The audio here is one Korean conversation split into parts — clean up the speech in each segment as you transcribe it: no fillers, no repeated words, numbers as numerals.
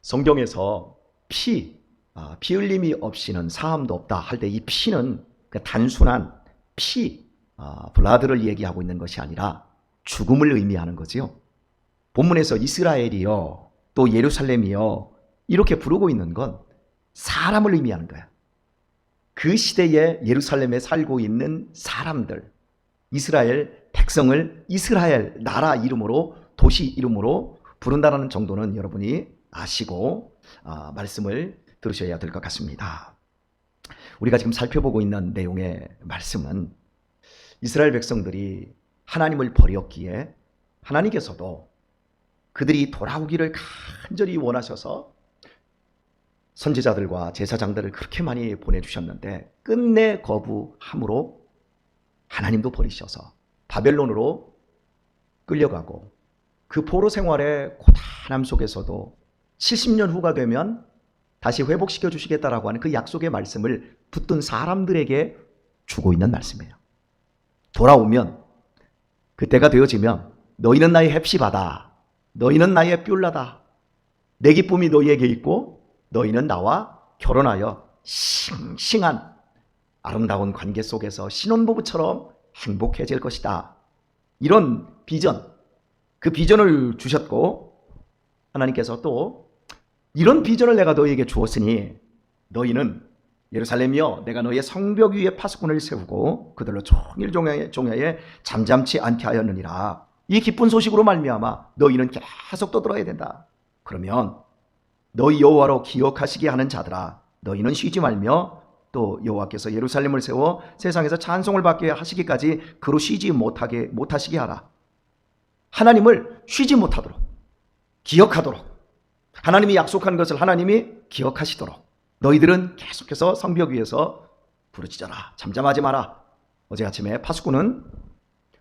성경에서 피 흘림이 없이는 사함도 없다 할 때 이 피는 그 단순한 블라드를 얘기하고 있는 것이 아니라 죽음을 의미하는 거지요. 본문에서 이스라엘이여 또 예루살렘이여 이렇게 부르고 있는 건 사람을 의미하는 거야. 그 시대에 예루살렘에 살고 있는 사람들, 이스라엘 백성을 이스라엘 나라 이름으로, 도시 이름으로 부른다는 정도는 여러분이 아시고 말씀을 들으셔야 될 것 같습니다. 우리가 지금 살펴보고 있는 내용의 말씀은 이스라엘 백성들이 하나님을 버렸기에 하나님께서도 그들이 돌아오기를 간절히 원하셔서 선지자들과 제사장들을 그렇게 많이 보내주셨는데 끝내 거부함으로 하나님도 버리셔서 바벨론으로 끌려가고 그 포로 생활의 고단함 속에서도 70년 후가 되면 다시 회복시켜 주시겠다라고 하는 그 약속의 말씀을 붙든 사람들에게 주고 있는 말씀이에요. 돌아오면 그때가 되어지면 너희는 나의 헵시바다, 너희는 나의 뷸라다, 내 기쁨이 너희에게 있고 너희는 나와 결혼하여 싱싱한 아름다운 관계 속에서 신혼부부처럼 행복해질 것이다. 이런 비전, 그 비전을 주셨고 하나님께서 또 이런 비전을 내가 너희에게 주었으니 너희는 예루살렘이여 내가 너희의 성벽 위에 파수꾼을 세우고 그들로 종일 종야에 잠잠치 않게 하였느니라. 이 기쁜 소식으로 말미암아 너희는 계속 떠들어야 된다. 그러면 너희 여호와로 기억하시게 하는 자들아 너희는 쉬지 말며 또 여호와께서 예루살렘을 세워 세상에서 찬송을 받게 하시기까지 그로 쉬지 못하시게 하라. 하나님을 쉬지 못하도록 기억하도록 하나님이 약속한 것을 하나님이 기억하시도록 너희들은 계속해서 성벽 위에서 부르짖어라. 잠잠하지 마라. 어제 아침에 파수꾼은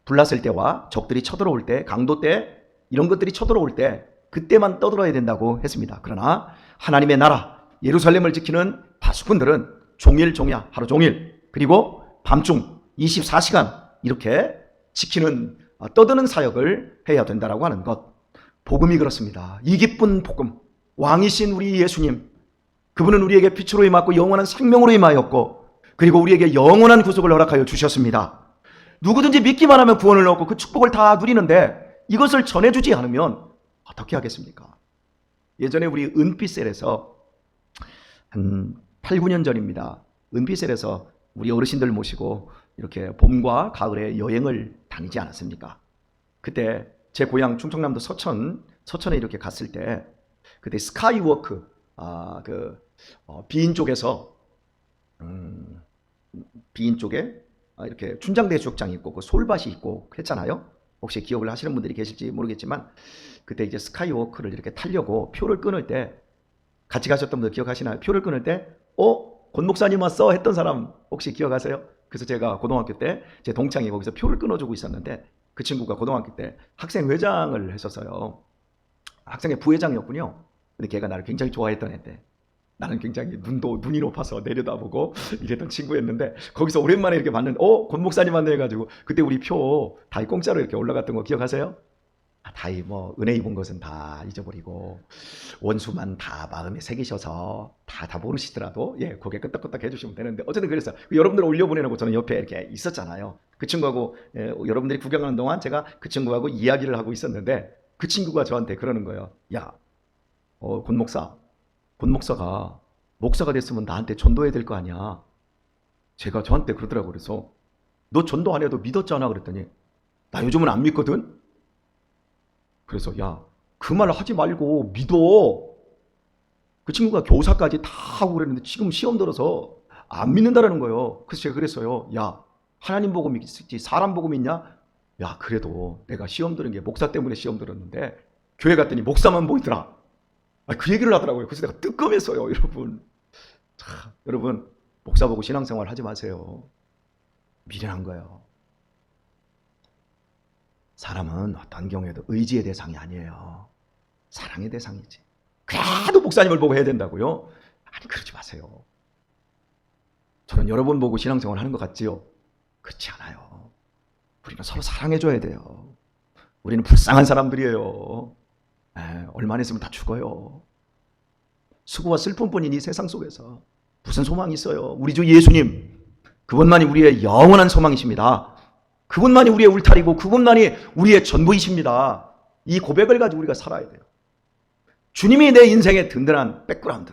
불났을 때와 적들이 쳐들어올 때, 강도 때, 이런 것들이 쳐들어올 때 그때만 떠들어야 된다고 했습니다. 그러나 하나님의 나라 예루살렘을 지키는 파수꾼들은 종일 종야 하루 종일 그리고 밤중 24시간 이렇게 지키는 떠드는 사역을 해야 된다라고 하는 것. 복음이 그렇습니다. 이 기쁜 복음, 왕이신 우리 예수님, 그분은 우리에게 빛으로 임하고 영원한 생명으로 임하였고 그리고 우리에게 영원한 구속을 허락하여 주셨습니다. 누구든지 믿기만 하면 구원을 얻고 그 축복을 다 누리는데 이것을 전해주지 않으면 어떻게 하겠습니까? 예전에 우리 은피셀에서 한 8, 9년 전입니다. 은피셀에서 우리 어르신들 모시고 이렇게 봄과 가을에 여행을 다니지 않았습니까? 그때 제 고향 충청남도 서천에 이렇게 갔을 때 그때 스카이워크 비인 쪽에서 비인 쪽에 이렇게 춘장대수욕장이 있고 그 솔밭이 있고 했잖아요. 혹시 기억을 하시는 분들이 계실지 모르겠지만 그때 이제 스카이워크를 이렇게 타려고 표를 끊을 때 같이 가셨던 분들 기억하시나요? 표를 끊을 때 권 목사님 왔어 했던 사람 혹시 기억하세요? 그래서 제가 고등학교 때 제 동창이 거기서 표를 끊어주고 있었는데 그 친구가 고등학교 때 학생회장을 했었어요. 학생회 부회장이었군요. 근데 걔가 나를 굉장히 좋아했던 애인데 나는 굉장히 눈이 높아서 내려다보고 이랬던 친구였는데 거기서 오랜만에 이렇게 봤는데 권 목사님 왔네 해가지고 그때 우리 표 다이 공짜로 이렇게 올라갔던 거 기억하세요? 다이 뭐 은혜 입은 것은 다 잊어버리고 원수만 다 마음에 새기셔서 다 모르시더라도 고개 끄덕끄덕 해주시면 되는데 어쨌든 그래서 여러분들 올려보내놓고 저는 옆에 이렇게 있었잖아요. 그 친구하고 여러분들이 구경하는 동안 제가 그 친구하고 이야기를 하고 있었는데 그 친구가 저한테 그러는 거예요. 야, 권 목사가 목사가 됐으면 나한테 전도해야 될 거 아니야. 제가 저한테 그러더라고요. 그래서 너 전도 안 해도 믿었잖아 그랬더니 나 요즘은 안 믿거든. 그래서 야, 그 말 하지 말고 믿어. 그 친구가 교사까지 다 하고 그랬는데 지금 시험 들어서 안 믿는다라는 거예요. 그래서 제가 그랬어요. 야, 하나님 복음 믿지 사람 복음 믿냐? 야, 그래도 내가 시험 들은 게 목사 때문에 시험 들었는데 교회 갔더니 목사만 보이더라. 그 얘기를 하더라고요. 그래서 내가 뜨끔했어요. 여러분 목사 보고 신앙생활 하지 마세요. 미련한 거예요. 사람은 어떤 경우에도 의지의 대상이 아니에요. 사랑의 대상이지. 그래도 목사님을 보고 해야 된다고요? 아니, 그러지 마세요. 저는 여러분 보고 신앙생활 하는 것 같지요? 그렇지 않아요. 우리는 서로 사랑해줘야 돼요. 우리는 불쌍한 사람들이에요. 얼마나 있으면 다 죽어요. 수고와 슬픔뿐인 이 세상 속에서 무슨 소망이 있어요? 우리 주 예수님, 그분만이 우리의 영원한 소망이십니다. 그분만이 우리의 울타리고 그분만이 우리의 전부이십니다. 이 고백을 가지고 우리가 살아야 돼요. 주님이 내 인생의 든든한 백그라운드,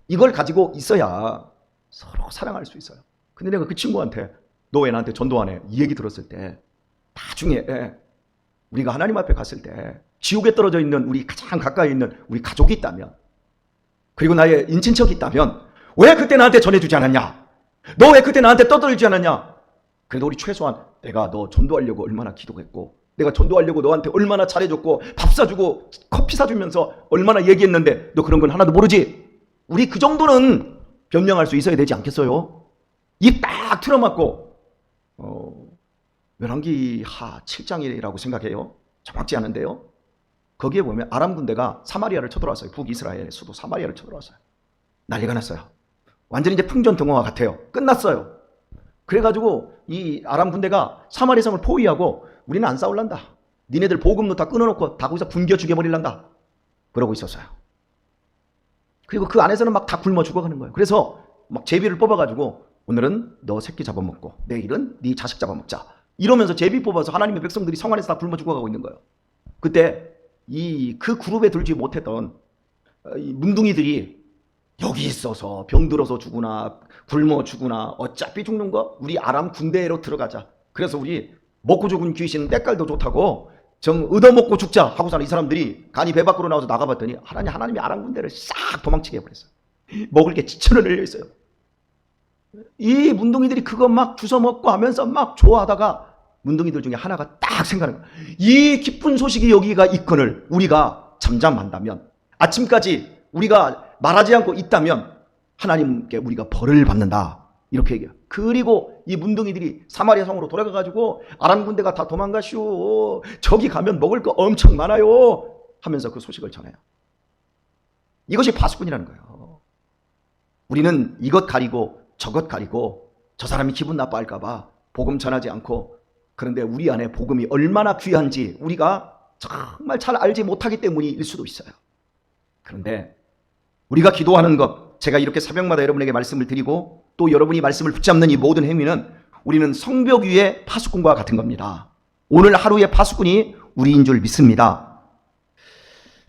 이걸 가지고 있어야 서로 사랑할 수 있어요. 근데 내가 그 친구한테 너 왜 나한테 전도 안 해? 이 얘기 들었을 때 나중에 우리가 하나님 앞에 갔을 때 지옥에 떨어져 있는 우리 가장 가까이 있는 우리 가족이 있다면, 그리고 나의 인친척이 있다면 왜 그때 나한테 전해주지 않았냐? 너 왜 그때 나한테 떠들지 않았냐? 그래도 우리 최소한 내가 너 전도하려고 얼마나 기도했고, 내가 전도하려고 너한테 얼마나 잘해줬고, 밥 사주고 커피 사주면서 얼마나 얘기했는데 너 그런 건 하나도 모르지? 우리 그 정도는 변명할 수 있어야 되지 않겠어요? 입 딱 틀어막고 열왕기하 7장이라고 생각해요. 정확지 않은데요. 거기에 보면 아람 군대가 사마리아를 쳐들어왔어요. 북이스라엘 수도 사마리아를 쳐들어왔어요. 난리가 났어요. 완전히 이제 풍전등화와 같아요. 끝났어요. 그래가지고 이 아람 군대가 사마리아 성을 포위하고 우리는 안 싸울란다. 니네들 보급로 다 끊어놓고 다 거기서 굶겨 죽여버릴란다. 그러고 있었어요. 그리고 그 안에서는 막 다 굶어 죽어가는 거예요. 그래서 막 제비를 뽑아가지고 오늘은 너 새끼 잡아먹고 내일은 네 자식 잡아먹자. 이러면서 제비 뽑아서 하나님의 백성들이 성 안에서 다 굶어 죽어가고 있는 거예요. 그때 그 그룹에 들지 못했던 이 문둥이들이 여기 있어서 병들어서 죽으나 굶어 죽으나 어차피 죽는 거 우리 아람 군대로 들어가자. 그래서 우리 먹고 죽은 귀신 때깔도 좋다고 정 얻어먹고 죽자 하고서는 이 사람들이 간이 배 밖으로 나와서 나가봤더니 하나님이 아람 군대를 싹 도망치게 해버렸어요. 먹을 게 지천을 흘려 있어요. 이 문둥이들이 그거 막 주워 먹고 하면서 막 좋아하다가 문둥이들 중에 하나가 딱 생각하는 거야. 이 기쁜 소식이 여기가 있거늘 우리가 잠잠한다면, 아침까지 우리가 말하지 않고 있다면 하나님께 우리가 벌을 받는다. 이렇게 얘기해요. 그리고 이 문둥이들이 사마리아 성으로 돌아가가지고 아람 군대가 다 도망가시오. 저기 가면 먹을 거 엄청 많아요. 하면서 그 소식을 전해요. 이것이 파수꾼이라는 거예요. 우리는 이것 가리고 저것 가리고 저 사람이 기분 나빠할까 봐 복음 전하지 않고, 그런데 우리 안에 복음이 얼마나 귀한지 우리가 정말 잘 알지 못하기 때문일 수도 있어요. 그런데 우리가 기도하는 것, 제가 이렇게 새벽마다 여러분에게 말씀을 드리고 또 여러분이 말씀을 붙잡는 이 모든 행위는 우리는 성벽 위의 파수꾼과 같은 겁니다. 오늘 하루의 파수꾼이 우리인 줄 믿습니다.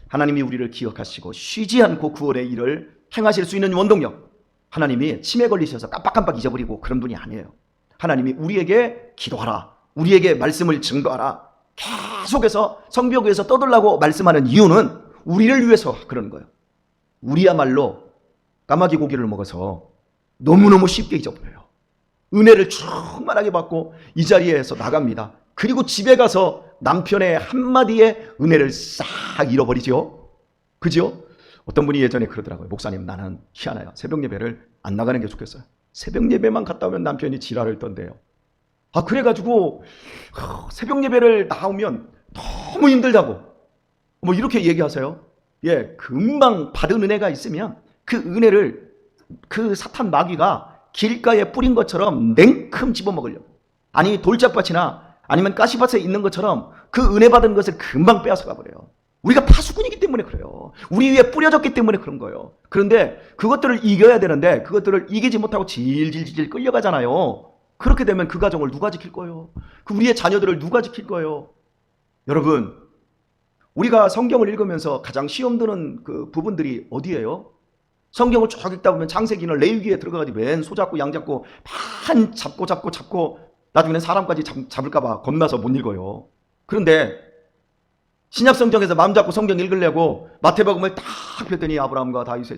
하나님이 우리를 기억하시고 쉬지 않고 구원의 일을 행하실 수 있는 원동력, 하나님이 치매 걸리셔서 깜빡깜빡 잊어버리고 그런 분이 아니에요. 하나님이 우리에게 기도하라, 우리에게 말씀을 증거하라, 계속해서 성벽 위에서 떠들라고 말씀하는 이유는 우리를 위해서 그러는 거예요. 우리야말로 까마귀 고기를 먹어서 너무너무 쉽게 잊어버려요. 은혜를 충만하게 받고 이 자리에서 나갑니다. 그리고 집에 가서 남편의 한마디에 은혜를 싹 잃어버리죠. 그죠? 어떤 분이 예전에 그러더라고요. 목사님, 나는 희한해요. 새벽 예배를 안 나가는 게 좋겠어요. 새벽 예배만 갔다 오면 남편이 지랄을 떤대요. 그래가지고 새벽 예배를 나오면 너무 힘들다고 뭐 이렇게 얘기하세요. 금방 받은 은혜가 있으면 그 은혜를 그 사탄 마귀가 길가에 뿌린 것처럼 냉큼 집어먹으려고, 아니 돌짝밭이나 아니면 가시밭에 있는 것처럼 그 은혜 받은 것을 금방 빼앗아 가버려요. 우리가 파수꾼이기 때문에 그래요. 우리 위에 뿌려졌기 때문에 그런 거예요. 그런데 그것들을 이겨야 되는데 그것들을 이기지 못하고 질질질 끌려가잖아요. 그렇게 되면 그 가정을 누가 지킬 거예요? 그 우리의 자녀들을 누가 지킬 거예요? 여러분, 우리가 성경을 읽으면서 가장 시험 드는 그 부분들이 어디예요? 성경을 쭉 읽다 보면 창세기는 레위기에 들어가가지고 맨 소 잡고 양 잡고 판 잡고 나중에는 사람까지 잡을까 봐 겁나서 못 읽어요. 그런데 신약 성경에서 마음 잡고 성경 읽으려고 마태복음을 딱 폈더니 아브라함과 다윗의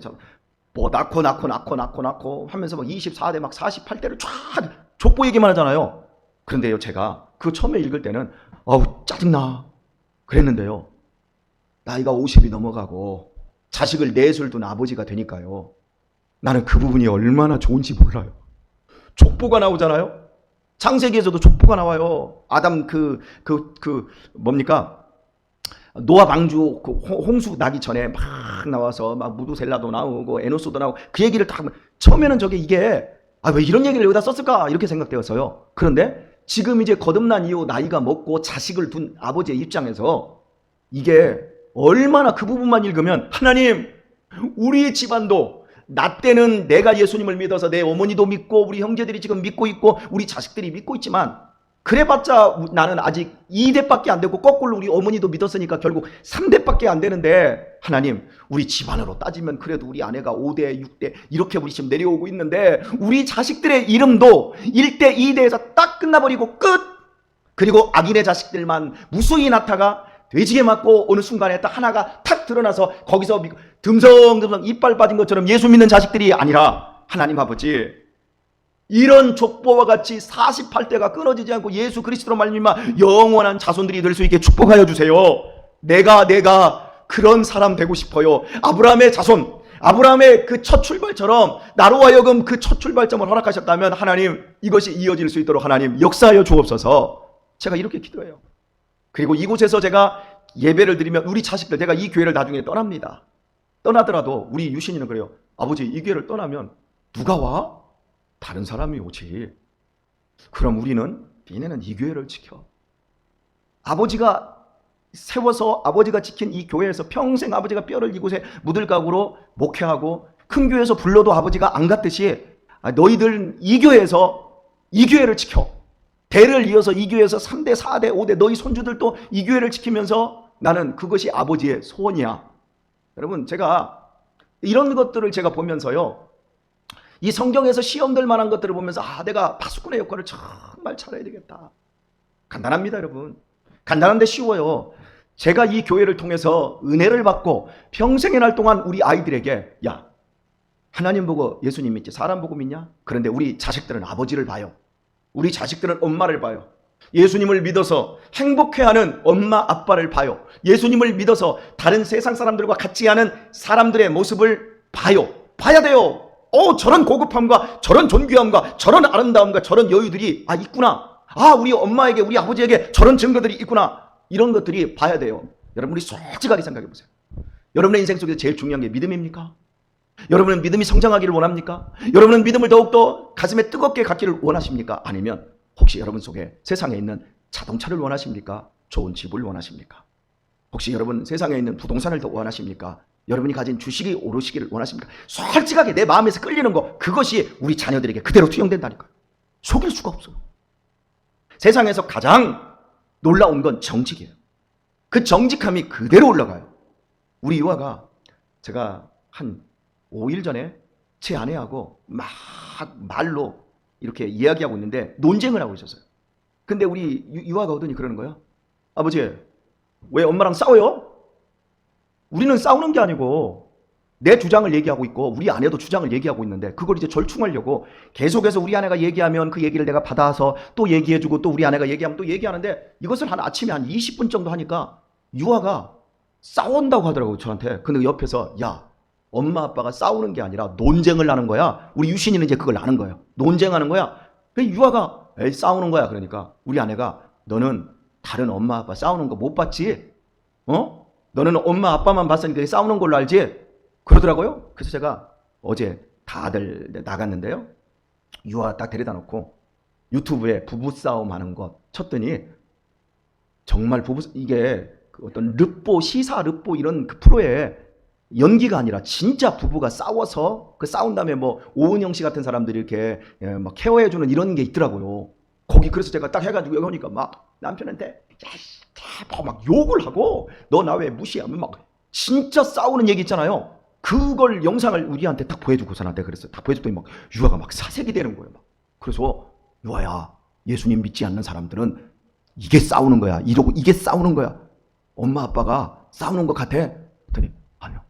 뭐 낳고 하면서 막 24대 막 48대를 쫙 족보 얘기만 하잖아요. 그런데요, 제가 그 처음에 읽을 때는 짜증나 그랬는데요, 나이가 50이 넘어가고 자식을 넷을 둔 아버지가 되니까요, 나는 그 부분이 얼마나 좋은지 몰라요. 족보가 나오잖아요. 창세기에서도 족보가 나와요. 아담 뭡니까? 노아 방주 홍수 나기 전에 막 나와서 막 무두셀라도 나오고 에노스도 나오고 그 얘기를 다 하면 처음에는 이게 왜 이런 얘기를 여기다 썼을까 이렇게 생각되었어요. 그런데 지금 이제 거듭난 이후 나이가 먹고 자식을 둔 아버지의 입장에서 이게 얼마나 그 부분만 읽으면 하나님 우리 집안도 나 때는 내가 예수님을 믿어서 내 어머니도 믿고 우리 형제들이 지금 믿고 있고 우리 자식들이 믿고 있지만 그래봤자 나는 아직 2대밖에 안 되고 거꾸로 우리 어머니도 믿었으니까 결국 3대밖에 안 되는데 하나님 우리 집안으로 따지면 그래도 우리 아내가 5대 6대 이렇게 우리 지금 내려오고 있는데 우리 자식들의 이름도 1대 2대에서 딱 끝나버리고 끝. 그리고 악인의 자식들만 무수히 나타가 돼지게 맞고 어느 순간에 딱 하나가 탁 드러나서 거기서 듬성듬성 이빨 빠진 것처럼 예수 믿는 자식들이 아니라 하나님 아버지 이런 족보와 같이 48대가 끊어지지 않고 예수 그리스도로 말미암아 영원한 자손들이 될 수 있게 축복하여 주세요. 내가 그런 사람 되고 싶어요. 아브라함의 자손, 아브라함의 그 첫 출발처럼 나로 하여금 그 첫 출발점을 허락하셨다면 하나님 이것이 이어질 수 있도록 하나님 역사하여 주옵소서. 제가 이렇게 기도해요. 그리고 이곳에서 제가 예배를 드리면 우리 자식들, 제가 이 교회를 나중에 떠납니다. 떠나더라도 우리 유신이는 그래요. 아버지 이 교회를 떠나면 누가 와? 다른 사람이 오지. 그럼 우리는 니네는 이 교회를 지켜. 아버지가 세워서 아버지가 지킨 이 교회에서 평생 아버지가 뼈를 이곳에 묻을 각오로 목회하고 큰 교회에서 불러도 아버지가 안 갔듯이 너희들 이 교회에서 이 교회를 지켜. 대를 이어서 이 교회에서 3대 4대 5대 너희 손주들도 이 교회를 지키면서 나는 그것이 아버지의 소원이야. 여러분 제가 이런 것들을 제가 보면서요, 이 성경에서 시험될 만한 것들을 보면서 내가 파수꾼의 역할을 정말 잘해야 되겠다. 간단합니다 여러분. 간단한데 쉬워요. 제가 이 교회를 통해서 은혜를 받고 평생의 날 동안 우리 아이들에게 야 하나님 보고 예수님 믿지 사람 보고 믿냐? 그런데 우리 자식들은 아버지를 봐요. 우리 자식들은 엄마를 봐요. 예수님을 믿어서 행복해하는 엄마 아빠를 봐요. 예수님을 믿어서 다른 세상 사람들과 같이 하는 사람들의 모습을 봐요. 봐야 돼요. 저런 고급함과 저런 존귀함과 저런 아름다움과 저런 여유들이 있구나. 우리 엄마에게 우리 아버지에게 저런 증거들이 있구나. 이런 것들이 봐야 돼요. 여러분 우리 솔직하게 생각해 보세요. 여러분의 인생 속에서 제일 중요한 게 믿음입니까? 여러분은 믿음이 성장하기를 원합니까? 여러분은 믿음을 더욱더 가슴에 뜨겁게 갖기를 원하십니까? 아니면 혹시 여러분 속에 세상에 있는 자동차를 원하십니까? 좋은 집을 원하십니까? 혹시 여러분 세상에 있는 부동산을 더 원하십니까? 여러분이 가진 주식이 오르시기를 원하십니까? 솔직하게 내 마음에서 끌리는 거, 그것이 우리 자녀들에게 그대로 투영된다니까요. 속일 수가 없어요. 세상에서 가장 놀라운 건 정직이에요. 그 정직함이 그대로 올라가요. 우리 유아가 제가 한 5일 전에 제 아내하고 막 말로 이렇게 이야기하고 있는데 논쟁을 하고 있었어요. 근데 우리 유아가 오더니 그러는 거예요. 아버지 왜 엄마랑 싸워요? 우리는 싸우는 게 아니고 내 주장을 얘기하고 있고 우리 아내도 주장을 얘기하고 있는데 그걸 이제 절충하려고 계속해서 우리 아내가 얘기하면 그 얘기를 내가 받아서 또 얘기해주고 또 우리 아내가 얘기하면 또 얘기하는데 이것을 한 아침에 한 20분 정도 하니까 유아가 싸운다고 하더라고요 저한테. 근데 옆에서 야 엄마 아빠가 싸우는 게 아니라 논쟁을 하는 거야. 우리 유신이는 이제 그걸 아는 거예요. 논쟁하는 거야. 그래서 유아가 에이 싸우는 거야. 그러니까 우리 아내가 너는 다른 엄마 아빠 싸우는 거 못 봤지? 너는 엄마 아빠만 봤으니까 싸우는 걸로 알지? 그러더라고요. 그래서 제가 어제 다들 나갔는데요. 유아 딱 데려다 놓고 유튜브에 부부싸움 하는 거 쳤더니 정말 이게 어떤 르뽀 시사 르뽀 이런 그 프로에 연기가 아니라 진짜 부부가 싸워서 그 싸운 다음에 뭐 오은영 씨 같은 사람들이 이렇게 막 케어해주는 이런 게 있더라고요. 거기 그래서 제가 딱 해가지고 여기 오니까 막 남편한테 막 욕을 하고 너 나 왜 무시하면 막 진짜 싸우는 얘기 있잖아요. 그걸 영상을 우리한테 딱 보여주고서 나한테 그랬어요. 딱 보여줬더니 막 유아가 막 사색이 되는 거예요. 막. 그래서 유아야 예수님 믿지 않는 사람들은 이게 싸우는 거야. 이러고 이게 싸우는 거야. 엄마 아빠가 싸우는 것 같아? 그랬더니 아니요.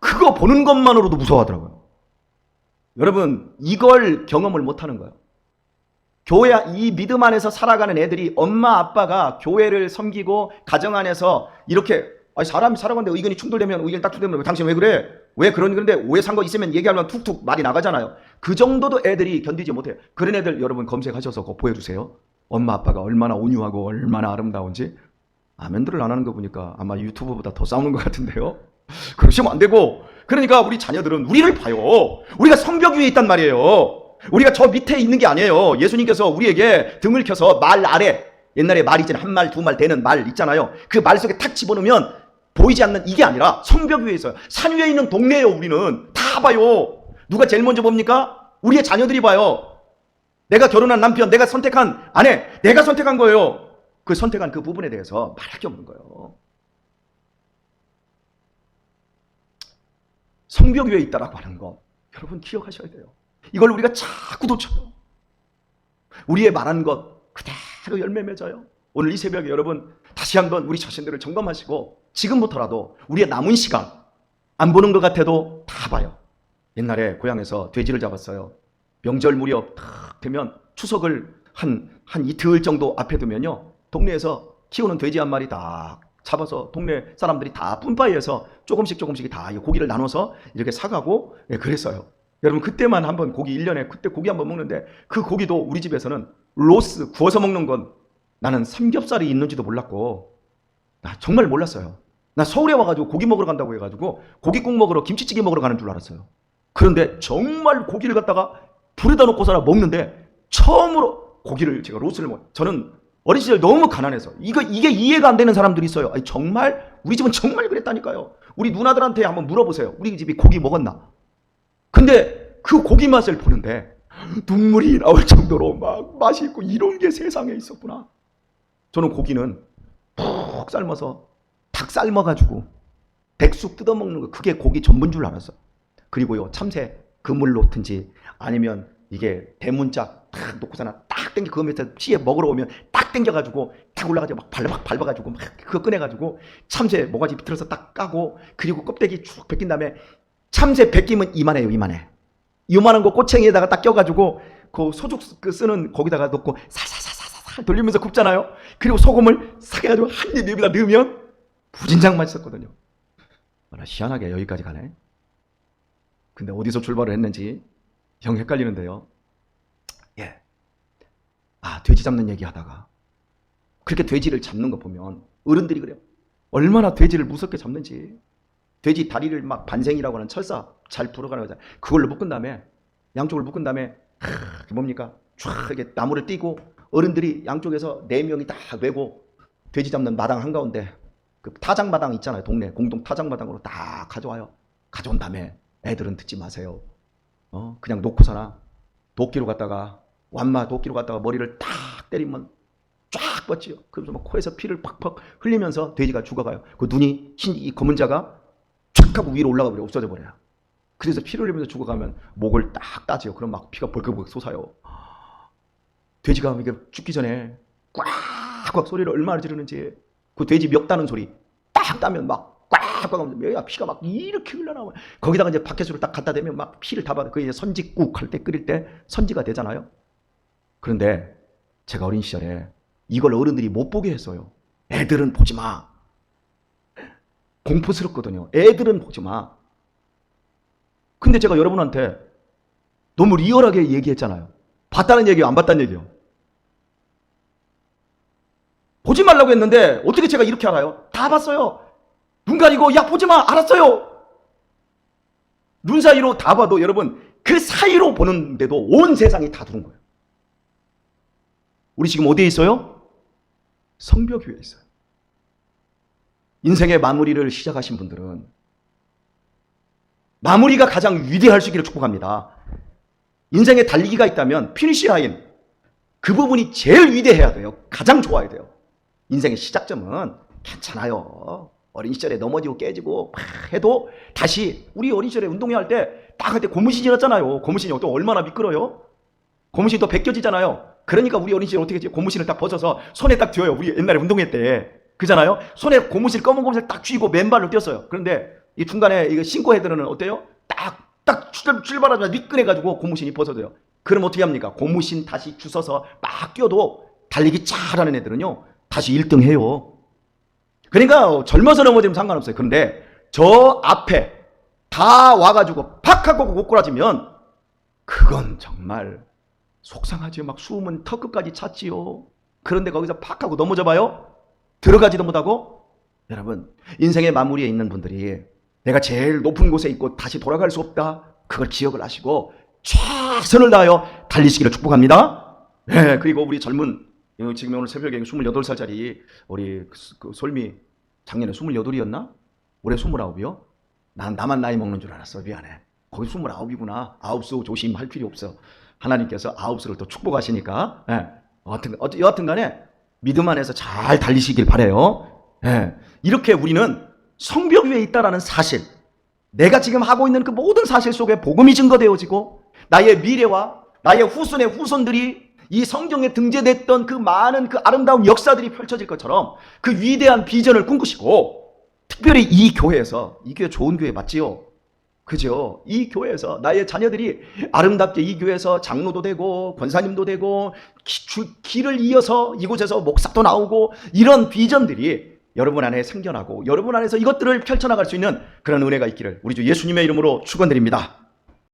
그거 보는 것만으로도 무서워하더라고요. 여러분 이걸 경험을 못하는 거예요. 교회 이 믿음 안에서 살아가는 애들이 엄마 아빠가 교회를 섬기고 가정 안에서 이렇게 사람이 살아가는데 의견이 충돌되면 의견이 딱 충돌되면 당신 왜 그래? 왜 그런데 오해 산 거 있으면 얘기하면 툭툭 말이 나가잖아요. 그 정도도 애들이 견디지 못해요. 그런 애들 여러분 검색하셔서 그거 보여주세요. 엄마 아빠가 얼마나 온유하고 얼마나 아름다운지. 아멘들을 안 하는 거 보니까 아마 유튜브보다 더 싸우는 것 같은데요. 그러시면 안 되고. 그러니까 우리 자녀들은 우리를 봐요. 우리가 성벽 위에 있단 말이에요. 우리가 저 밑에 있는 게 아니에요. 예수님께서 우리에게 등을 켜서 말 아래, 옛날에 말이 이제 한 말, 두 말 되는 말 있잖아요. 그 말 속에 탁 집어넣으면 보이지 않는 이게 아니라 성벽 위에 있어요. 산 위에 있는 동네예요. 우리는 다 봐요. 누가 제일 먼저 봅니까? 우리의 자녀들이 봐요. 내가 결혼한 남편, 내가 선택한 아내, 내가 선택한 거예요. 그 선택한 그 부분에 대해서 말할 게 없는 거예요. 성벽 위에 있다라고 하는 거 여러분 기억하셔야 돼요. 이걸 우리가 자꾸 놓쳐요. 우리의 말한 것 그대로 열매 맺어요. 오늘 이 새벽에 여러분 다시 한번 우리 자신들을 점검하시고 지금부터라도 우리의 남은 시간 안 보는 것 같아도 다 봐요. 옛날에 고향에서 돼지를 잡았어요. 명절 무렵 탁 되면 추석을 한 이틀 정도 앞에 두면요. 동네에서 키우는 돼지 한 마리 딱 잡아서 동네 사람들이 다 뿜빠이에서 조금씩 다 고기를 나눠서 이렇게 사가고 그랬어요. 여러분 그때만 한번 고기 1년에 그때 고기 한번 먹는데 그 고기도 우리 집에서는 로스 구워서 먹는 건 나는 삼겹살이 있는지도 몰랐고 나 정말 몰랐어요. 나 서울에 와가지고 고기 먹으러 간다고 해가지고 고깃국 먹으러 김치찌개 먹으러 가는 줄 알았어요. 그런데 정말 고기를 갖다가 불에다 놓고서나 먹는데 처음으로 고기를 제가 로스를 저는 어린 시절 너무 가난해서 이게 이해가 안 되는 사람들이 있어요. 아니 정말 우리 집은 정말 그랬다니까요. 우리 누나들한테 한번 물어보세요. 우리 집이 고기 먹었나? 근데 그 고기 맛을 보는데 눈물이 나올 정도로 막 맛이 있고 이런 게 세상에 있었구나. 저는 고기는 푹 삶아서 닭 삶아가지고 백숙 뜯어먹는 거 그게 고기 전부인 줄 알았어요. 그리고요 참새 그물 놓든지 아니면 이게 대문짝 딱 놓고서나 딱 당겨 그 밑에 피에 먹으러 오면 딱 당겨가지고 딱 올라가지고 막 밟아가지고 막 그거 꺼내가지고 참새 모가지 비틀어서 딱 까고 그리고 껍데기 쭉 벗긴 다음에 참새 벗김은 이만해요. 이만한 거 꼬챙이에다가 딱 껴가지고 그 소죽 그 쓰는 거기다가 넣고 살살살살살 돌리면서 굽잖아요. 그리고 소금을 싹 해가지고 한 입 여기다 넣으면 부진장 맛있었거든요. 희한하게 여기까지 가네. 근데 어디서 출발을 했는지 영 헷갈리는데요. 예. 돼지 잡는 얘기 하다가 그렇게 돼지를 잡는 거 보면 어른들이 그래요. 얼마나 돼지를 무섭게 잡는지. 돼지 다리를 막 반생이라고 하는 철사 잘 불어가는 거잖아요. 그걸로 묶은 다음에 양쪽을 묶은 다음에 뭡니까? 쫙 이렇게 나무를 띄고 어른들이 양쪽에서 4명이 다 메고 돼지 잡는 마당 한가운데 그 타작 마당 있잖아요. 동네 공동 타작 마당으로 딱 가져와요. 가져온 다음에 애들은 듣지 마세요. 그냥 놓고서나 도끼로 갖다가 완마 도끼로 갖다가 머리를 딱 때리면 쫙 뻗지요. 그러면서 막 코에서 피를 팍팍 흘리면서 돼지가 죽어가요. 그 눈이 이 검은 자가 촥 하고 위로 올라가 버려 없어져 버려요. 그래서 피를 흘리면서 죽어가면 목을 딱 따지요. 그럼 막 피가 벌컥벌컥 솟아요. 돼지가 이게 죽기 전에 꽉꽉 소리를 얼마나 지르는지 그 돼지 멱 따는 소리 딱 따면 막 꽉꽉 하면 피가 막 이렇게 흘러나와요. 거기다가 이제 박해수를 딱 갖다 대면 막 피를 다 받아. 그 이제 선지국 할 때 끓일 때 선지가 되잖아요. 그런데 제가 어린 시절에 이걸 어른들이 못 보게 했어요. 애들은 보지 마. 공포스럽거든요. 애들은 보지 마. 근데 제가 여러분한테 너무 리얼하게 얘기했잖아요. 봤다는 얘기요, 안 봤다는 얘기요? 보지 말라고 했는데 어떻게 제가 이렇게 알아요? 다 봤어요. 눈 가리고 야 보지 마, 알았어요. 눈 사이로 다 봐도 여러분 그 사이로 보는데도 온 세상이 다 두는 거예요. 우리 지금 어디에 있어요? 성벽 위에 있어요. 인생의 마무리를 시작하신 분들은 마무리가 가장 위대할 수 있기를 축복합니다. 인생에 달리기가 있다면 피니시 라인 그 부분이 제일 위대해야 돼요. 가장 좋아야 돼요. 인생의 시작점은 괜찮아요. 어린 시절에 넘어지고 깨지고 막 해도 다시 우리 어린 시절에 운동회 할 때 딱 할 때 고무신 신었잖아요. 고무신이 또 얼마나 미끄러요? 고무신이 또 벗겨지잖아요. 그러니까 우리 어린 시절에 어떻게 했지? 고무신을 딱 벗어서 손에 딱 쥐어요. 우리 옛날에 운동회 때 그잖아요. 손에 고무신 검은 고무신을 딱 쥐고 맨발로 뛰었어요. 그런데 이 중간에 이거 신고 애들은 어때요? 딱 출발하자마자 미끈해가지고 고무신이 벗어져요. 그럼 어떻게 합니까? 고무신 다시 주워서 막 뛰어도 달리기 잘하는 애들은요 다시 1등 해요. 그러니까 젊어서 넘어지면 상관없어요. 그런데 저 앞에 다 와가지고 팍 하고 고꾸라지면 그건 정말 속상하지요. 막 숨은 턱 끝까지 찼지요. 그런데 거기서 팍 하고 넘어져 봐요. 들어가지도 못하고. 여러분 인생의 마무리에 있는 분들이 내가 제일 높은 곳에 있고 다시 돌아갈 수 없다. 그걸 기억을 하시고 최선을 다하여 달리시기를 축복합니다. 네, 그리고 우리 젊은 지금 오늘 새벽에 28살짜리 우리 그 솔미 작년에 28이었나? 올해 29이요? 나만 나이 먹는 줄 알았어. 미안해. 거기 29이구나. 아홉수 조심할 필요 없어. 하나님께서 아홉수를 또 축복하시니까. 예. 여하튼 간에 믿음 안에서 잘 달리시길 바라요. 예. 이렇게 우리는 성벽 위에 있다라는 사실, 내가 지금 하고 있는 그 모든 사실 속에 복음이 증거되어지고 나의 미래와 나의 후손의 후손들이 이 성경에 등재됐던 그 많은 그 아름다운 역사들이 펼쳐질 것처럼 그 위대한 비전을 꿈꾸시고, 특별히 이 교회에서, 이 교회 좋은 교회 맞지요? 그죠? 이 교회에서 나의 자녀들이 아름답게 이 교회에서 장로도 되고 권사님도 되고 길을 이어서 이곳에서 목사도 나오고, 이런 비전들이 여러분 안에 생겨나고 여러분 안에서 이것들을 펼쳐나갈 수 있는 그런 은혜가 있기를 우리 주 예수님의 이름으로 축원드립니다.